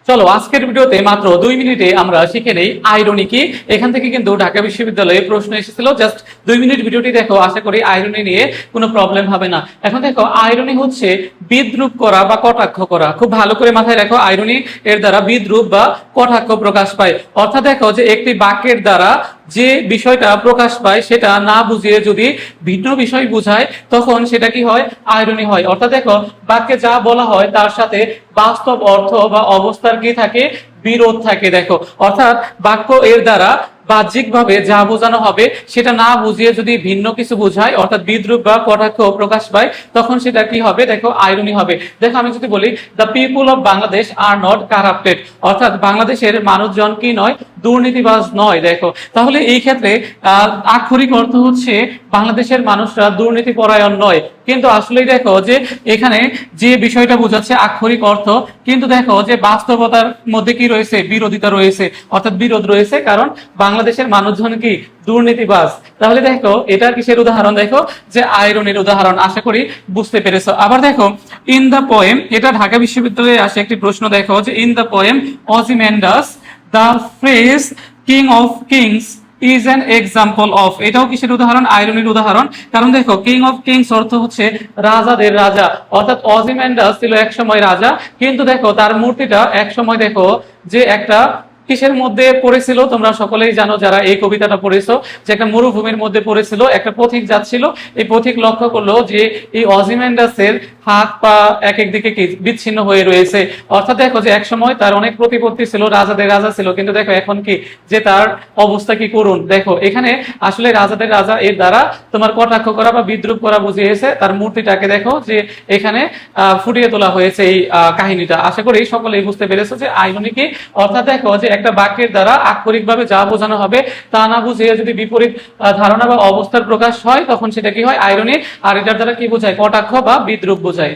চলো আজকের ভিডিওতে মাত্র 2 মিনিটে আমরা শিখে নেই আইরনি কি। এখান থেকে কিন্তু ঢাকা বিশ্ববিদ্যালয়ে প্রশ্ন এসেছিল, জাস্ট 2 মিনিট ভিডিওটি দেখো, আশা করি আইরনি নিয়ে কোনো প্রবলেম হবে না। এখন দেখো, আইরনি হচ্ছে বিদ্রূপ করা বা কটাক্ষ করা। খুব ভালো করে মাথায় রাখো, আইরনি এর দ্বারা বিদ্রূপ বা কটাক্ষ প্রকাশ পায়। অর্থাৎ দেখো যে একটি বাক্যের দ্বারা যে বিষয়টা প্রকাশ পায় সেটা না বুঝিয়ে যদি ভিন্ন বিষয় বুঝায়, তখন সেটা কি হয়? আইরনি হয়। অর্থাৎ দেখো, বাক্যে যা বলা হয় তার সাথে বাস্তব অর্থ বা অবস্থার কি থাকে? বিরোধ থাকে। দেখো, অর্থাৎ বাক্য এর দ্বারা বাহ্যিকভাবে যা বোঝানো হবে সেটা না বুঝিয়ে যদি ভিন্ন কিছু বোঝায়, অর্থাৎ বিদ্রূপ বা কটাক্ষ প্রকাশ পায়, তখন সেটা কি হবে? দেখো, আইরনি হবে। দেখো, আমি যদি বলি the people of Bangladesh are not corrupted, অর্থাৎ বাংলাদেশের মানুষজন কি নয়? দুর্নীতিবাজ নয়। দেখো, তাহলে এই ক্ষেত্রে আক্ষরিক অর্থ হচ্ছে বাংলাদেশের মানুষরা দুর্নীতি পরায়ণ নয়। কিন্তু আসলেই দেখো যে এখানে যে বিষয়টা বোঝাচ্ছে আক্ষরিক অর্থ, কিন্তু দেখো যে বাস্তবতার মধ্যে কি রয়েছে? বিরোধিতা রয়েছে, অর্থাৎ বিরোধ রয়েছে, কারণ বাংলাদেশের মানুষজন কি? দুর্নীতিবাজ। তাহলে দেখো, এটার কিসের উদাহরণ? দেখো যে আইরনির উদাহরণ। আশা করি বুঝতে পেরেছো। আবার দেখো, ইন দ্য পোয়েম, এটা ঢাকা বিশ্ববিদ্যালয়ে আসে একটি প্রশ্ন। দেখো যে in the poem Ozymandias the phrase king of kings is an example of, এটাও কিসের উদাহরণ? আইরনির উদাহরণ। কারণ দেখো, কিং অফ কিংস অর্থ হচ্ছে রাজাদের রাজা, অর্থাৎ অজিমেন্ডাস ছিল এক সময় রাজা, কিন্তু দেখো তার মূর্তিটা এক সময় দেখো যে একটা কিসের মধ্যে পড়েছিল? তোমরা সকলেই জানো যারা এই কবিতাটা পড়েছো, যে একটা মরুভূমির মধ্যে পড়েছিল। একটা পথিক যাচ্ছিল, এই পথিক লক্ষ্য করলো যে এই অজিমেন্ডাসের হাত পা এক এক দিকে কি বিচ্ছিন্ন হয়ে রয়েছে। অর্থাৎ দেখো যে এক সময় তার অনেক প্রতিপত্তি ছিল, রাজাদের রাজা ছিল, কিন্তু দেখো এখন কি? যে তার অবস্থা কি করুন। দেখো, এখানে আসলে রাজাদের রাজা এর দ্বারা তোমার কটাক্ষ করা বা বিদ্রুপ করা বুঝিয়েছে। তার মূর্তিটাকে দেখো যে এখানে ফুটিয়ে তোলা হয়েছে এই কাহিনীটা। আশা করি সকলেই বুঝতে পেরেছো যে আইরনি কি। অর্থাৎ দেখো যে একটা বাক্যের দ্বারা আক্ষরিকভাবে যা বোঝানো হবে তা না বুঝিয়ে যদি বিপরীত ধারণা বা অবস্থার প্রকাশ হয়, তখন সেটা কি হয়? আইরনি। আর এটার দ্বারা কি বোঝায়? কটাক্ষ বা বিদ্রুপ বোঝায়।